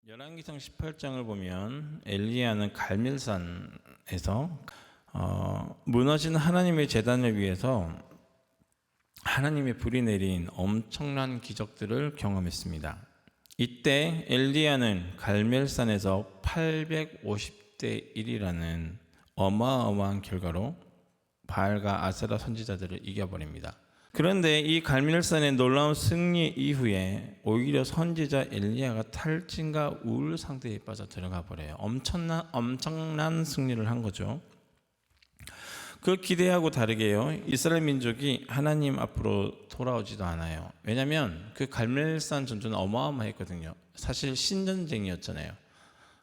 열왕기상 18장을 보면 엘리야는 갈멜산에서 무너진 하나님의 제단을 위해서 하나님의 불이 내린 엄청난 기적들을 경험했습니다. 이때 엘리야는 갈멜산에서 850대 1이라는 어마어마한 결과로 바알과 아세라 선지자들을 이겨버립니다. 그런데 이 갈멜산의 놀라운 승리 이후에 오히려 선지자 엘리야가 탈진과 우울 상태에 빠져 들어가 버려요. 엄청난 승리를 한 거죠. 그 기대하고 다르게요, 이스라엘 민족이 하나님 앞으로 돌아오지도 않아요. 왜냐하면 그 갈멜산 전투는 어마어마했거든요. 사실 신전쟁이었잖아요.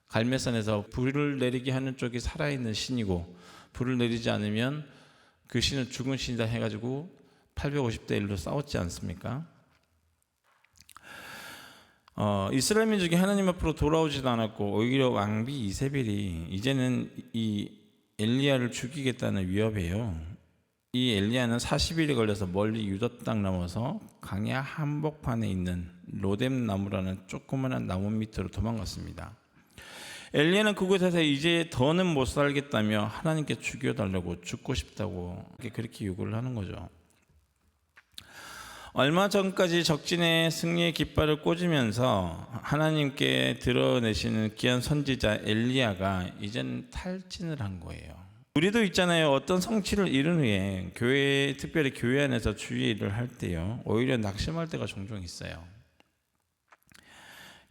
갈멜산에서 불을 내리게 하는 쪽이 살아있는 신이고, 불을 내리지 않으면 그 신은 죽은 신이다 해가지고 850대 1로 싸웠지 않습니까? 이스라엘 민족이 하나님 앞으로 돌아오지도 않았고, 오히려 왕비 이세벨이 이제는 이 엘리야를 죽이겠다는 위협이에요. 이 엘리야는 40일이 걸려서 멀리 유다 땅 넘어서 강야 한복판에 있는 로뎀 나무라는 조그마한 나무 밑으로 도망갔습니다. 엘리야는 그곳에서 이제 더는 못 살겠다며 하나님께 죽여달라고, 죽고 싶다고 그렇게 요구를 하는 거죠. 얼마 전까지 적진의 승리의 깃발을 꽂으면서 하나님께 드러내시는 귀한 선지자 엘리야가 이제는 탈진을 한 거예요. 우리도 있잖아요. 어떤 성취를 이룬 후에 교회, 특별히 교회 안에서 주의 일을 할 때요, 오히려 낙심할 때가 종종 있어요.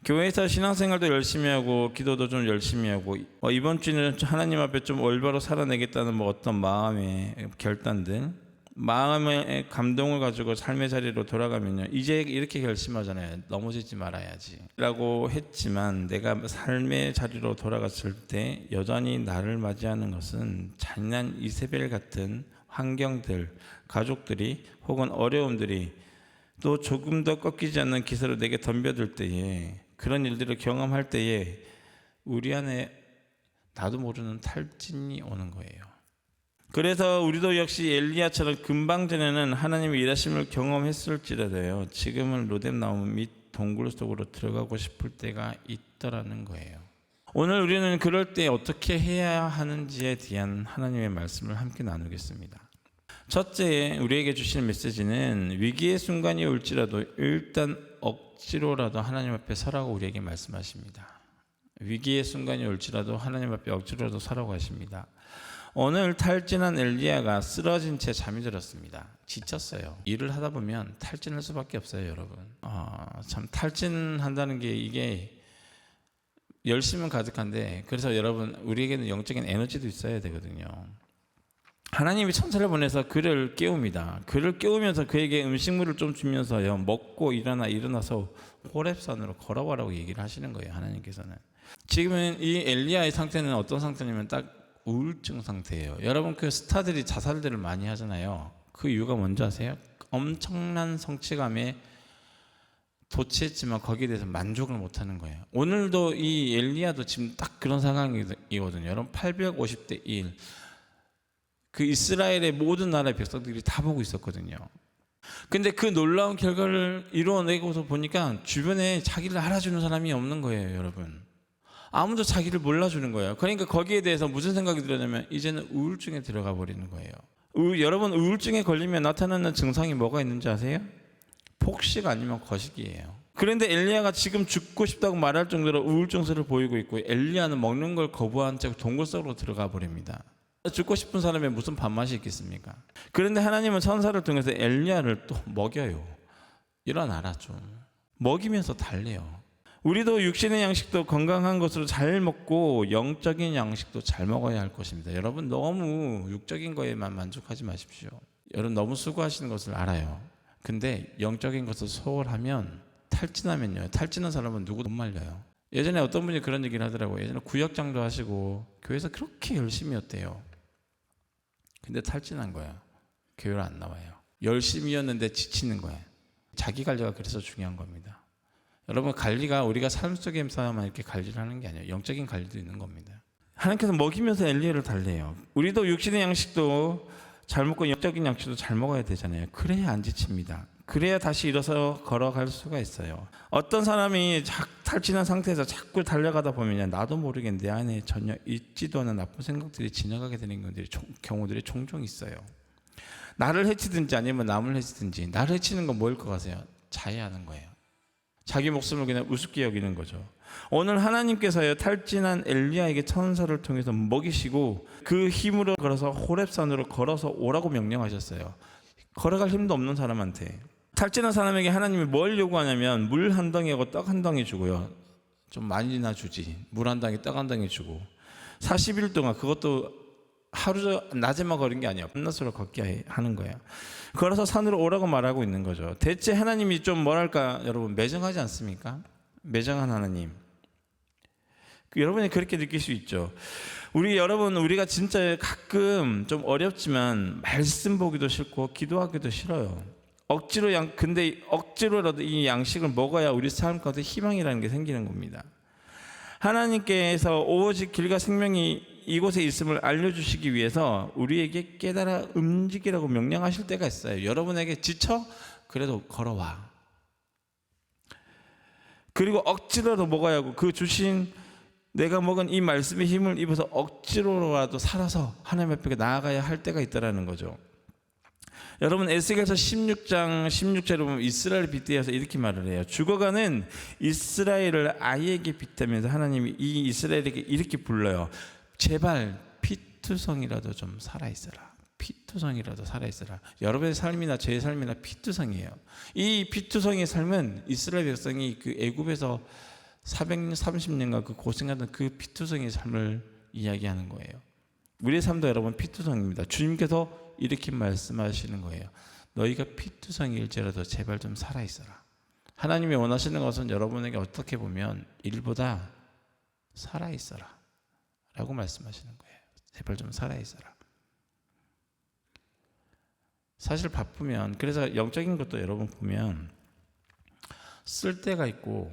교회에서 신앙생활도 열심히 하고 기도도 좀 열심히 하고 이번 주는 하나님 앞에 좀 올바로 살아내겠다는 어떤 마음의 결단들, 마음의 감동을 가지고 삶의 자리로 돌아가면요, 이제 이렇게 결심하잖아요. 넘어지지 말아야지 라고 했지만, 내가 삶의 자리로 돌아갔을 때 여전히 나를 맞이하는 것은 잔인한 이세벨 같은 환경들, 가족들이 혹은 어려움들이 또 조금 더 꺾이지 않는 기세로 내게 덤벼들 때에, 그런 일들을 경험할 때에 우리 안에 나도 모르는 탈진이 오는 거예요. 그래서 우리도 역시 엘리야처럼 금방 전에는 하나님의 일하심을 경험했을지라도요, 지금은 로뎀 나무 밑 동굴 속으로 들어가고 싶을 때가 있더라는 거예요. 오늘 우리는 그럴 때 어떻게 해야 하는지에 대한 하나님의 말씀을 함께 나누겠습니다. 첫째, 우리에게 주시는 메시지는 위기의 순간이 올지라도 일단 억지로라도 하나님 앞에 서라고 우리에게 말씀하십니다. 위기의 순간이 올지라도 하나님 앞에 억지로라도 서라고 하십니다. 오늘 탈진한 엘리야가 쓰러진 채 잠이 들었습니다. 지쳤어요. 일을 하다 보면 탈진할 수밖에 없어요, 여러분. 참 탈진한다는 게 이게 열심은 가득한데, 그래서 여러분, 우리에게는 영적인 에너지도 있어야 되거든요. 하나님이 천사를 보내서 그를 깨웁니다. 그를 깨우면서 그에게 음식물을 좀 주면서요, 먹고 일어나서 호렙산으로 걸어가라고 얘기를 하시는 거예요, 하나님께서는. 지금은 이 엘리야의 상태는 어떤 상태냐면 딱 우울증 상태예요. 여러분, 그 스타들이 자살들을 많이 하잖아요. 그 이유가 뭔지 아세요? 엄청난 성취감에 도취했지만 거기에 대해서 만족을 못하는 거예요. 오늘도 이 엘리야도 지금 딱 그런 상황이거든요. 여러분, 850대 1, 그 이스라엘의 모든 나라의 백성들이 다 보고 있었거든요. 근데 그 놀라운 결과를 이루어내고서 보니까 주변에 자기를 알아주는 사람이 없는 거예요, 여러분. 아무도 자기를 몰라주는 거예요. 그러니까 거기에 대해서 무슨 생각이 들었냐면, 이제는 우울증에 들어가 버리는 거예요. 여러분, 우울증에 걸리면 나타나는 증상이 뭐가 있는지 아세요? 폭식 아니면 거식이에요. 그런데 엘리야가 지금 죽고 싶다고 말할 정도로 우울증세를 보이고 있고, 엘리야는 먹는 걸 거부한 채 동굴 속으로 들어가 버립니다. 죽고 싶은 사람의 무슨 밥맛이 있겠습니까? 그런데 하나님은 천사를 통해서 엘리야를 또 먹여요. 일어나라 좀. 먹이면서 달래요. 우리도 육신의 양식도 건강한 것으로 잘 먹고 영적인 양식도 잘 먹어야 할 것입니다. 여러분, 너무 육적인 거에만 만족하지 마십시오. 여러분, 너무 수고하시는 것을 알아요. 근데 영적인 것을 소홀하면, 탈진하면요, 탈진한 사람은 누구도 못 말려요. 예전에 어떤 분이 그런 얘기를 하더라고요. 예전에 구역장도 하시고 교회에서 그렇게 열심히 했대요. 근데 탈진한 거야. 교회를 안 나와요. 열심히였는데 지치는 거예요. 자기 관리가 그래서 중요한 겁니다. 여러분, 관리가 우리가 삶 속에서만 이렇게 관리를 하는 게 아니에요. 영적인 관리도 있는 겁니다. 하나님께서 먹이면서 엘리야를 달래요. 우리도 육신의 양식도 잘 먹고 영적인 양식도 잘 먹어야 되잖아요. 그래야 안 지칩니다. 그래야 다시 일어서 걸어갈 수가 있어요. 어떤 사람이 탈진한 상태에서 자꾸 달려가다 보면 나도 모르게 내 안에 전혀 있지도 않은 나쁜 생각들이 지나가게 되는 경우들이 종종 있어요. 나를 해치든지 아니면 남을 해치든지. 나를 해치는 건 뭐일 것 같아요? 자해하는 거예요. 자기 목숨을 그냥 우습게 여기는 거죠. 오늘 하나님께서요, 탈진한 엘리야에게 천사를 통해서 먹이시고 그 힘으로 걸어서 호렙산으로 걸어서 오라고 명령하셨어요. 걸어갈 힘도 없는 사람한테. 탈진한 사람에게 하나님이 뭘 요구하냐면 물 한 덩이하고 떡 한 덩이 주고요. 좀 많이나 주지. 물 한 덩이, 떡 한 덩이 주고 40일 동안, 그것도 하루 낮에만 걸은 게 아니에요. 밤낮으로 걷게 하는 거예요. 걸어서 산으로 오라고 말하고 있는 거죠. 대체 하나님이 좀 뭐랄까 여러분, 매정하지 않습니까? 매정한 하나님. 여러분이 그렇게 느낄 수 있죠. 우리가 진짜 가끔 좀 어렵지만 말씀 보기도 싫고 기도하기도 싫어요. 근데 억지로라도 이 양식을 먹어야 우리 삶 가운데 희망이라는 게 생기는 겁니다. 하나님께서 오직 길과 생명이 이곳에 있음을 알려주시기 위해서 우리에게 깨달아 움직이라고 명령하실 때가 있어요. 여러분에게 지쳐? 그래도 걸어와. 그리고 억지로라도 먹어야 하고, 그 주신 내가 먹은 이 말씀의 힘을 입어서 억지로라도 살아서 하나님 앞에 나아가야 할 때가 있다는 거죠. 여러분, 에스겔서 16장 16절에 보면 이스라엘을 빗대어서 이렇게 말을 해요. 죽어가는 이스라엘을 아이에게 빗대면서 하나님이 이 이스라엘에게 이렇게 불러요. 제발 피투성이라도 좀 살아있어라. 피투성이라도 살아있어라. 여러분의 삶이나 제 삶이나 피투성이에요. 이 피투성의 삶은 이스라엘 백성이 그 애굽에서 430년간 그 고생하던 그 피투성의 삶을 이야기하는 거예요. 우리의 삶도 여러분 피투성입니다. 주님께서 이렇게 말씀하시는 거예요. 너희가 피투성일지라도 제발 좀 살아있어라. 하나님이 원하시는 것은 여러분에게 어떻게 보면 일보다 살아있어라 라고 말씀하시는 거예요. 제발 좀 살아있어라. 사실 바쁘면, 그래서 영적인 것도 여러분 보면 쓸 때가 있고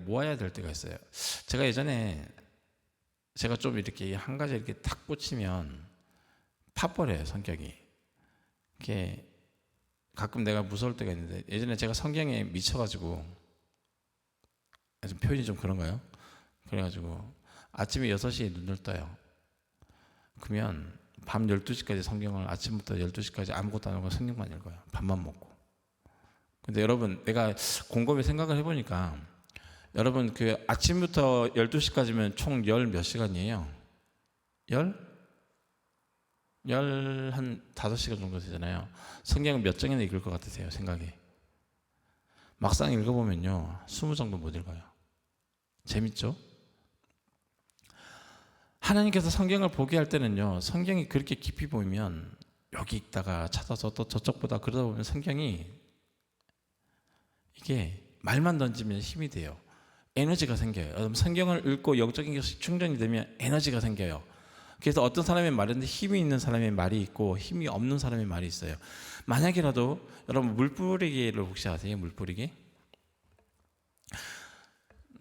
모아야 될 때가 있어요. 제가 예전에 좀 이렇게 한 가지 이렇게 탁 꽂히면 파버려요, 성격이. 이렇게 가끔 내가 무서울 때가 있는데, 예전에 제가 성경에 미쳐가지고, 좀 표현이 좀 그런가요? 그래가지고 아침에 6시에 눈을 떠요. 그러면 밤 12시까지 성경을, 아침부터 12시까지 아무것도 안 하고 성경만 읽어요. 밥만 먹고. 근데 여러분, 내가 곰곰이 생각을 해보니까, 여러분 그 아침부터 12시까지면 총 몇 시간이에요? 한 5시간 정도 되잖아요. 성경은 몇 장이나 읽을 것 같으세요, 생각이? 막상 읽어보면요 20 정도 못 읽어요. 재밌죠? 하나님께서 성경을 보게 할 때는요, 성경이 그렇게 깊이 보면 여기 읽다가 찾아서 또 저쪽 보다 그러다 보면 성경이, 이게 말만 던지면 힘이 돼요. 에너지가 생겨요. 여러분, 성경을 읽고 영적인 것이 충전이 되면 에너지가 생겨요. 그래서 어떤 사람의 말인데 힘이 있는 사람의 말이 있고 힘이 없는 사람의 말이 있어요. 만약이라도 여러분, 물 뿌리기를 혹시 아세요? 물 뿌리기?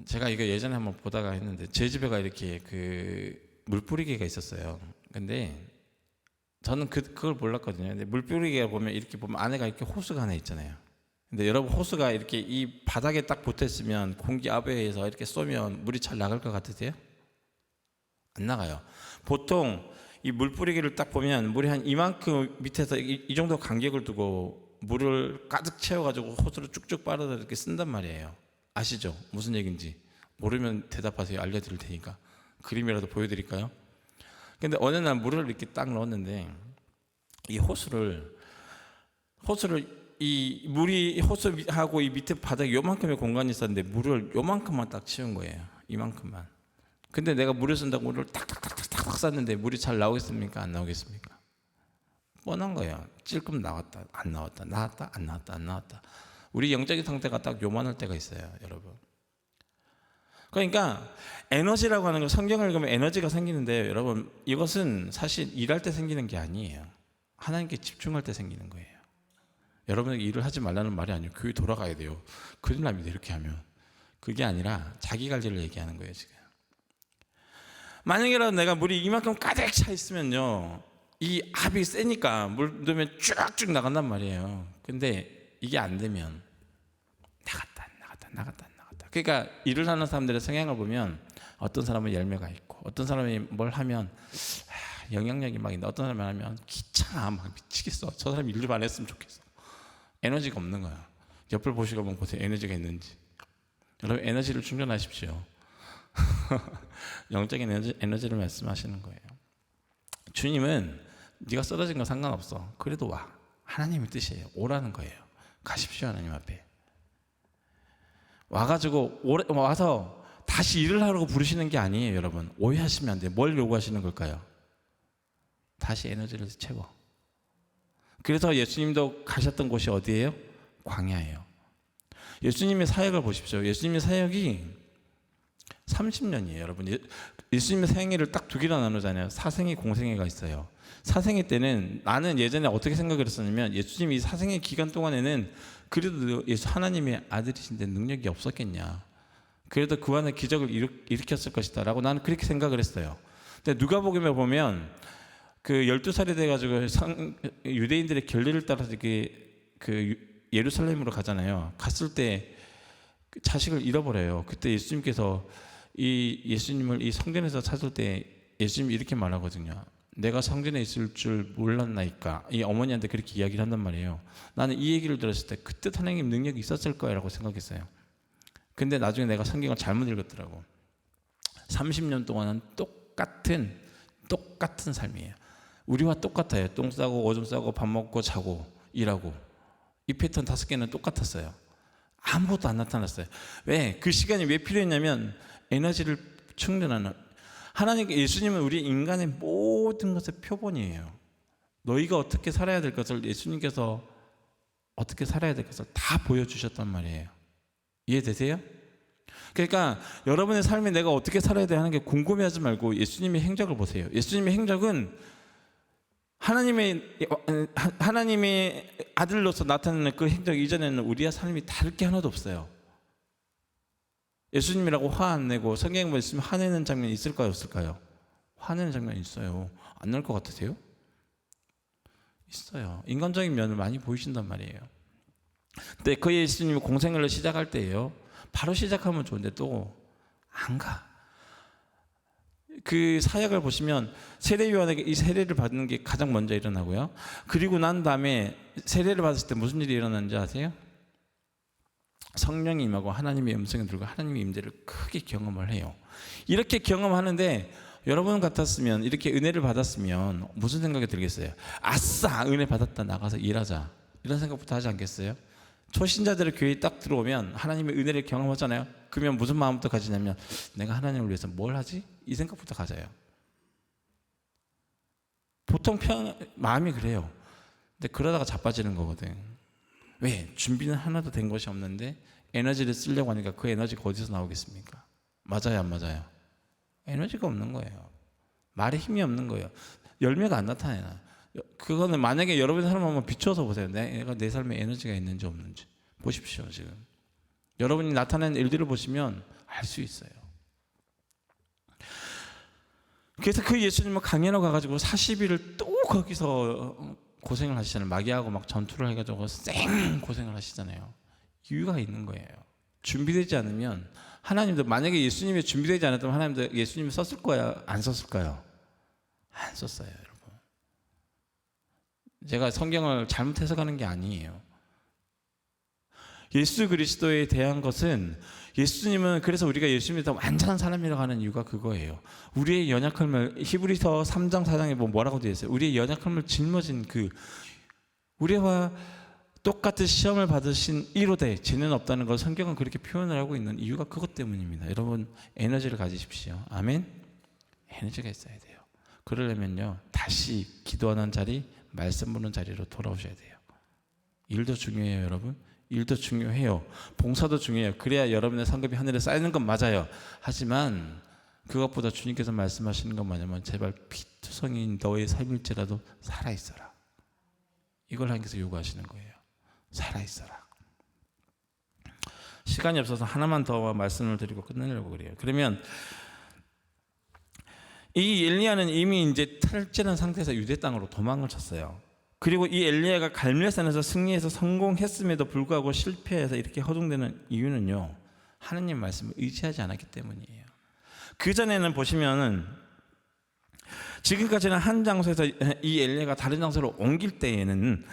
제가 이거 예전에 한번 보다가 했는데, 제 집에가 이렇게 그 물 뿌리기가 있었어요. 근데 저는 그걸 몰랐거든요. 근데 물 뿌리기가 보면 이렇게 보면 안에가 이렇게 호스가 하나 있잖아요. 근데 여러분, 호스가 이렇게 이 바닥에 딱 붙어있으면 공기압에 서 이렇게 쏘면 물이 잘 나갈 것 같으세요? 안 나가요. 보통 이 물 뿌리기를 딱 보면 물이 한 이만큼 밑에서 이 정도 간격을 두고 물을 가득 채워가지고 호스로 쭉쭉 빨아서 이렇게 쓴단 말이에요. 아시죠? 무슨 얘기인지. 모르면 대답하세요. 알려드릴 테니까. 그림이라도 보여드릴까요? 근데 어느 날 물을 이렇게 딱 넣었는데, 이 호스를 이 물이 호스하고 이 밑에 바닥에 요만큼의 공간이 있었는데 물을 요만큼만 딱 채운 거예요. 이만큼만. 근데 내가 물을 쓴다고 물을 탁탁탁탁탁 쌌는데 물이 잘 나오겠습니까? 안 나오겠습니까? 뻔한 거예요. 찔끔 나왔다, 안 나왔다, 나왔다, 안 나왔다, 안 나왔다. 우리 영적인 상태가 딱 요만할 때가 있어요, 여러분. 그러니까 에너지라고 하는 거, 성경을 읽으면 에너지가 생기는데, 여러분, 이것은 사실 일할 때 생기는 게 아니에요. 하나님께 집중할 때 생기는 거예요. 여러분에게 일을 하지 말라는 말이 아니에요. 교회 돌아가야 돼요. 큰일 납니다, 이렇게 하면. 그게 아니라 자기 관리를 얘기하는 거예요, 지금. 만약이라도 내가 물이 이만큼 가득 차 있으면요, 이 압이 세니까 물 넣으면 쭉쭉 나간단 말이에요. 근데 이게 안 되면 나갔다. 그러니까 일을 하는 사람들의 성향을 보면 어떤 사람은 열매가 있고 어떤 사람이 뭘 하면 영향력이 막 있는데 어떤 사람이 하면 귀찮아 막 미치겠어. 저 사람이 일 좀 안 했으면 좋겠어. 에너지가 없는 거야. 옆을 보시고 한번 보세요. 에너지가 있는지. 여러분 에너지를 충전하십시오. 영적인 에너지를 말씀하시는 거예요. 주님은 네가 쓰러진 건 상관없어. 그래도 와. 하나님의 뜻이에요. 오라는 거예요. 가십시오. 하나님 앞에 와가지고 와서 다시 일을 하라고 부르시는 게 아니에요. 여러분 오해하시면 안 돼요. 뭘 요구하시는 걸까요? 다시 에너지를 채워. 그래서 예수님도 가셨던 곳이 어디예요? 광야예요. 예수님의 사역을 보십시오. 예수님의 사역이 30년이에요. 여러분 예수님의 생애를 딱 두 개로 나누잖아요. 사생애 공생애가 있어요. 사생애 때는 나는 예전에 어떻게 생각을 했었냐면 예수님이 이 사생애 기간 동안에는 그래도 예수 하나님의 아들이신데 능력이 없었겠냐. 그래도 그 안에 기적을 일으켰을 것이다 라고 나는 그렇게 생각을 했어요. 근데 누가복음에 보면 그 12살이 돼가지고 유대인들의 결례를 따라서 그 예루살렘으로 가잖아요. 갔을 때 자식을 잃어버려요. 그때 예수님께서 이 예수님을 이 성전에서 찾을 때 예수님이 이렇게 말하거든요. 내가 성전에 있을 줄 몰랐나이까. 이 어머니한테 그렇게 이야기를 한단 말이에요. 나는 이 얘기를 들었을 때 그때 하나님 능력이 있었을 거야라고 생각했어요. 근데 나중에 내가 성경을 잘못 읽었더라고. 30년 동안은 똑같은 삶이에요. 우리와 똑같아요. 똥 싸고 오줌 싸고 밥 먹고 자고 일하고 이 패턴 5개는 똑같았어요. 아무것도 안 나타났어요. 왜? 그 시간이 왜 필요했냐면 에너지를 충전하는. 하나님 예수님은 우리 인간의 모든 것의 표본이에요. 너희가 어떻게 살아야 될 것을 예수님께서 어떻게 살아야 될 것을 다 보여주셨단 말이에요. 이해되세요? 그러니까 여러분의 삶에 내가 어떻게 살아야 돼 하는 게 궁금해하지 말고 예수님의 행적을 보세요. 예수님의 행적은 하나님의 아들로서 나타나는 그 행적 이전에는 우리의 삶이 다를 게 하나도 없어요. 예수님이라고 화 안 내고 성경에 보시면 화내는 장면이 있을까요, 없을까요? 화내는 장면이 있어요. 안 날 것 같으세요? 있어요. 인간적인 면을 많이 보이신단 말이에요. 근데 그 예수님이 공생애를 시작할 때예요. 바로 시작하면 좋은데 또 안 가. 그 사역을 보시면 세례요한에게 이 세례를 받는 게 가장 먼저 일어나고요. 그리고 난 다음에 세례를 받았을 때 무슨 일이 일어나는지 아세요? 성령이 임하고 하나님의 음성이 들고 하나님의 임재를 크게 경험을 해요. 이렇게 경험하는데 여러분 같았으면 이렇게 은혜를 받았으면 무슨 생각이 들겠어요? 아싸 은혜 받았다 나가서 일하자 이런 생각부터 하지 않겠어요? 초신자들의 교회에 딱 들어오면 하나님의 은혜를 경험하잖아요. 그러면 무슨 마음부터 가지냐면 내가 하나님을 위해서 뭘 하지? 이 생각부터 가져요. 보통 마음이 그래요. 근데 그러다가 자빠지는 거거든. 왜? 준비는 하나도 된 것이 없는데 에너지를 쓰려고 하니까 그 에너지가 어디서 나오겠습니까? 맞아요, 안 맞아요? 에너지가 없는 거예요. 말에 힘이 없는 거예요. 열매가 안 나타나요. 그거는 만약에 여러분의 삶을 한번 비춰서 보세요. 내가 내 삶에 에너지가 있는지 없는지 보십시오. 지금 여러분이 나타낸 일들을 보시면 알 수 있어요. 그래서 그 예수님은 강연을 가가지고 40일을 또 거기서 고생을 하시잖아요. 마귀하고 막 전투를 해가지고 쌩 고생을 하시잖아요. 이유가 있는 거예요. 준비되지 않으면 하나님도 만약에 예수님이 준비되지 않았다면 하나님도 예수님이 썼을 거야, 안 썼을까요? 안 썼어요, 여러분. 제가 성경을 잘못 해석하는 게 아니에요. 예수 그리스도에 대한 것은 예수님은 그래서 우리가 예수님이 더 완전한 사람이라고 하는 이유가 그거예요. 우리의 연약함을 히브리서 3장 4장에 뭐라고 되어 있어요? 우리의 연약함을 짊어진 그 우리와 똑같은 시험을 받으신 이로되 죄는 없다는 걸 성경은 그렇게 표현을 하고 있는 이유가 그것 때문입니다. 여러분 에너지를 가지십시오. 아멘. 에너지가 있어야 돼요. 그러려면요 다시 기도하는 자리, 말씀 보는 자리로 돌아오셔야 돼요. 일도 중요해요, 여러분. 일도 중요해요. 봉사도 중요해요. 그래야 여러분의 상급이 하늘에 쌓이는 건 맞아요. 하지만 그것보다 주님께서 말씀하시는 건 뭐냐면 제발 피투성이인 너의 삶일지라도 살아있어라. 이걸 하나님께서 요구하시는 거예요. 살아있어라. 시간이 없어서 하나만 더 말씀을 드리고 끝내려고 그래요. 그러면 이 엘리야는 이미 이제 탈진한 상태에서 유대 땅으로 도망을 쳤어요. 그리고 이 엘리야가 갈멜산에서 승리해서 성공했음에도 불구하고 실패해서 이렇게 허둥대는 이유는요, 하느님 말씀을 의지하지 않았기 때문이에요. 그 전에는 보시면은 지금까지는 한 장소에서 이 엘리야가 다른 장소로 옮길 때에는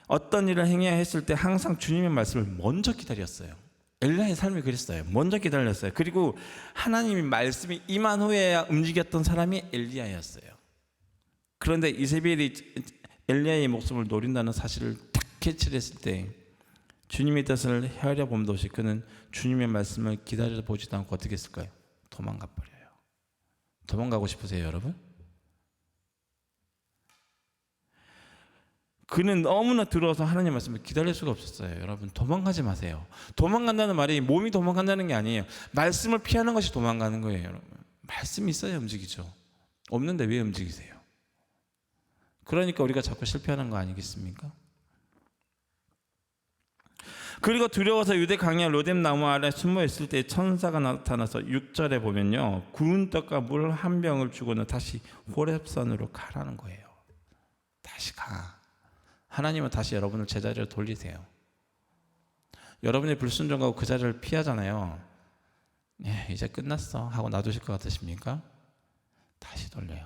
어떤 일을 행해야 했을 때 항상 주님의 말씀을 먼저 기다렸어요. 엘리야의 삶이 그랬어요. 먼저 기다렸어요. 그리고 하나님의 말씀이 임한 후에야 움직였던 사람이 엘리야였어요. 그런데 이세벨이 엘리야의 목숨을 노린다는 사실을 딱 캐치를 했을 때 주님의 뜻을 헤아려 봄도 없이 그는 주님의 말씀을 기다려 보지도 않고 어떻게 했을까요? 도망가 버려요. 도망가고 싶으세요, 여러분? 그는 너무나 들어서 하나님의 말씀을 기다릴 수가 없었어요. 여러분, 도망가지 마세요. 도망간다는 말이 몸이 도망간다는 게 아니에요. 말씀을 피하는 것이 도망가는 거예요, 여러분. 말씀이 있어야 움직이죠. 없는데 왜 움직이세요? 그러니까 우리가 자꾸 실패하는 거 아니겠습니까? 그리고 두려워서 유대 강야 로뎀 나무 아래 숨어 있을 때 천사가 나타나서 6절에 보면요, 구운 떡과 물 한 병을 주고는 다시 호렙산으로 가라는 거예요. 다시 가. 하나님은 다시 여러분을 제자리로 돌리세요. 여러분이 불순종하고 그 자리를 피하잖아요. 이제 끝났어 하고 놔두실 것 같으십니까? 다시 돌려요.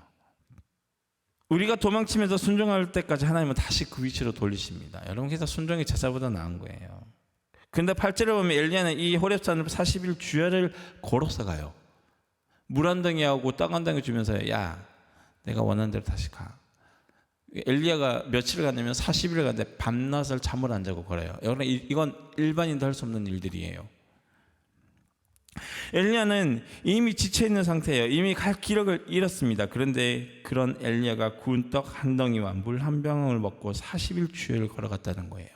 우리가 도망치면서 순종할 때까지 하나님은 다시 그 위치로 돌리십니다. 여러분, 그래서 순종이 제사보다 나은 거예요. 그런데 8절에 보면 엘리야는 이 호렙산을 40일 주야를 걸어서 가요. 물 한 덩이하고 떡 한 덩이 주면서 야, 내가 원하는 대로 다시 가. 엘리야가 며칠을 갔냐면 40일을 갔는데 밤낮을 잠을 안 자고 걸어요. 여러분, 이건 일반인도 할 수 없는 일들이에요. 엘리야는 이미 지쳐있는 상태예요. 이미 갈 기력을 잃었습니다. 그런데 그런 엘리야가 구운 떡 한 덩이와 물 한 병을 먹고 40일 주야를 걸어갔다는 거예요.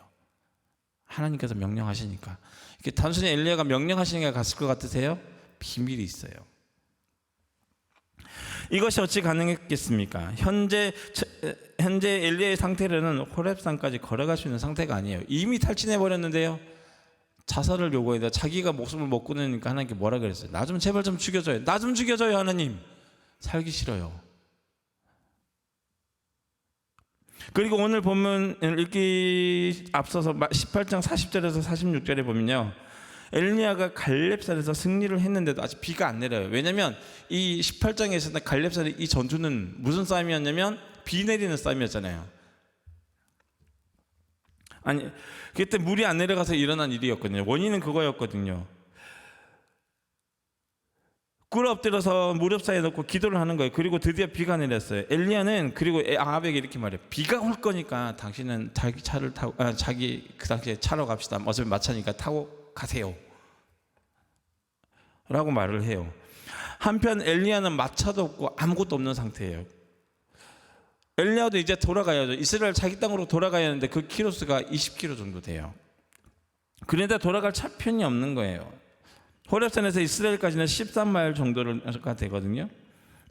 하나님께서 명령하시니까. 이게 단순히 엘리야가 명령하시니까 갔을 것 같으세요? 비밀이 있어요. 이것이 어찌 가능했겠습니까? 현재 엘리야의 상태로는 호렙산까지 걸어갈 수 있는 상태가 아니에요. 이미 탈진해 버렸는데요, 자살을 요구해요. 자기가 목숨을 못 끊으니까 하나님께 뭐라 그랬어요? 나 좀 제발 좀 죽여줘요. 나 좀 죽여줘요, 하나님. 살기 싫어요. 그리고 오늘 본문 읽기 앞서서 18장 40절에서 46절에 보면요, 엘리야가 갈렙산에서 승리를 했는데도 아직 비가 안 내려요. 왜냐하면 이 18장에서는 갈렙산의 이 전투는 무슨 싸움이었냐면 비 내리는 싸움이었잖아요. 아니, 그때 물이 안 내려가서 일어난 일이었거든요. 원인은 그거였거든요. 꿇어 엎드려서 무릎 사이에 놓고 기도를 하는 거예요. 그리고 드디어 비가 내렸어요. 엘리야는 그리고 아합에게 이렇게 말해요. 비가 올 거니까 당신은 자기 차를 타고 자기 그 당시에 차로 갑시다. 어차피 마차니까 타고 가세요 라고 말을 해요. 한편 엘리야는 마차도 없고 아무것도 없는 상태예요. 엘리야도 이제 돌아가야죠. 이스라엘 자기 땅으로 돌아가야 하는데 그 키로수가 20km 정도 돼요. 그런데 돌아갈 차편이 없는 거예요. 호렙산에서 이스라엘까지는 13마일 정도가 되거든요.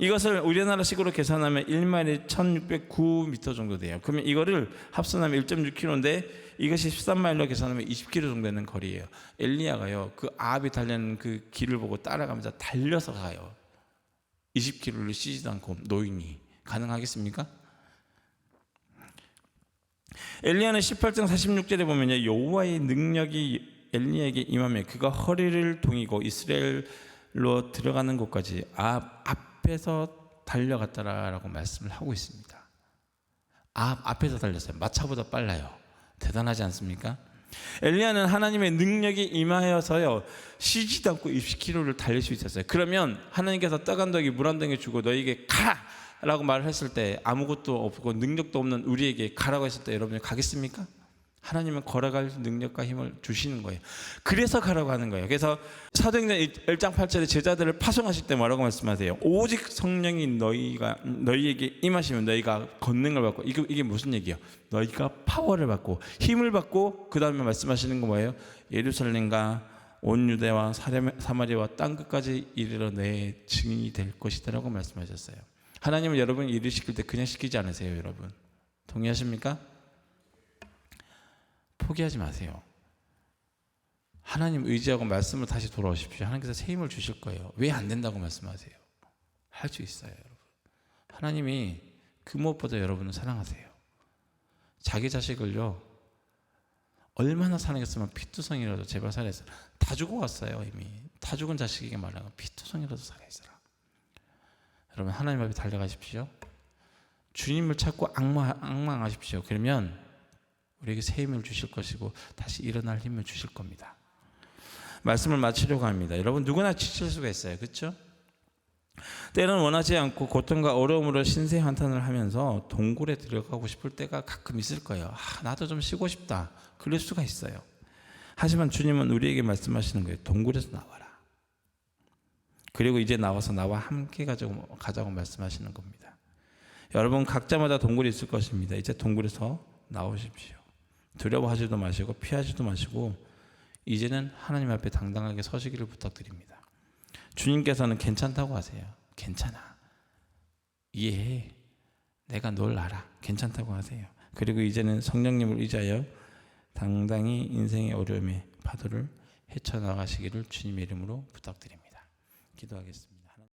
이것을 우리나라 식으로 계산하면 1마일이 1609m 정도 돼요. 그러면 이거를 합산하면 1.6km인데 이것이 13마일로 계산하면 20km 정도 되는 거리예요. 엘리야가요, 그 아합이 달리는 그 길을 보고 따라가면서 달려서 가요. 20km를 쉬지도 않고. 노인이 가능하겠습니까? 엘리야는 18장 46절에 보면요, 여호와의 능력이 엘리야에게 임하며 그가 허리를 동이고 이스라엘로 들어가는 곳까지 앞에서 달려갔다라고 말씀을 하고 있습니다. 앞에서 달렸어요. 마차보다 빨라요. 대단하지 않습니까? 엘리야는 하나님의 능력이 임하여서요, 쉬지도 않고 20km를 달릴 수 있었어요. 그러면 하나님께서 떡 한 덩이 물 한 덩이 주고 너에게 가라고 말을 했을 때, 아무것도 없고 능력도 없는 우리에게 가라고 했을 때 여러분이 가겠습니까? 하나님은 걸어갈 능력과 힘을 주시는 거예요. 그래서 가라고 하는 거예요. 그래서 사도행전 1장 8절에 제자들을 파송하실 때 뭐라고 말씀하세요? 오직 성령이 너희에게 임하시면 너희가 권능을 받고, 이게 무슨 얘기예요? 너희가 파워를 받고 힘을 받고, 그 다음에 말씀하시는 거 뭐예요? 예루살렘과 온 유대와 사마리아와 땅 끝까지 이르러 내 증인이 될 것이다 라고 말씀하셨어요. 하나님은 여러분 일을 시킬 때 그냥 시키지 않으세요. 여러분 동의하십니까? 포기하지 마세요. 하나님 의지하고 말씀을 다시 돌아오십시오. 하나님께서 새 힘을 주실 거예요. 왜 안 된다고 말씀하세요? 할 수 있어요, 여러분. 하나님이 그 무엇보다 여러분을 사랑하세요. 자기 자식을요 얼마나 사랑했으면 피투성이라도 제발 살아있어. 다 죽어갔어요. 이미 다 죽은 자식에게 말하고 피투성이라도 살아있어라. 여러분 하나님 앞에 달려가십시오. 주님을 찾고 앙망하십시오. 그러면 우리에게 새 힘을 주실 것이고 다시 일어날 힘을 주실 겁니다. 말씀을 마치려고 합니다. 여러분 누구나 지칠 수가 있어요. 그렇죠? 때로는 원하지 않고 고통과 어려움으로 신세한탄을 하면서 동굴에 들어가고 싶을 때가 가끔 있을 거예요. 나도 좀 쉬고 싶다. 그럴 수가 있어요. 하지만 주님은 우리에게 말씀하시는 거예요. 동굴에서 나와라. 그리고 이제 나와서 나와 함께 가자고 말씀하시는 겁니다. 여러분 각자마다 동굴이 있을 것입니다. 이제 동굴에서 나오십시오. 두려워하지도 마시고 피하지도 마시고 이제는 하나님 앞에 당당하게 서시기를 부탁드립니다. 주님께서는 괜찮다고 하세요. 괜찮아. 이해해. 내가 널 알아. 괜찮다고 하세요. 그리고 이제는 성령님을 의지하여 당당히 인생의 어려움의 파도를 헤쳐나가시기를 주님의 이름으로 부탁드립니다. 기도하겠습니다.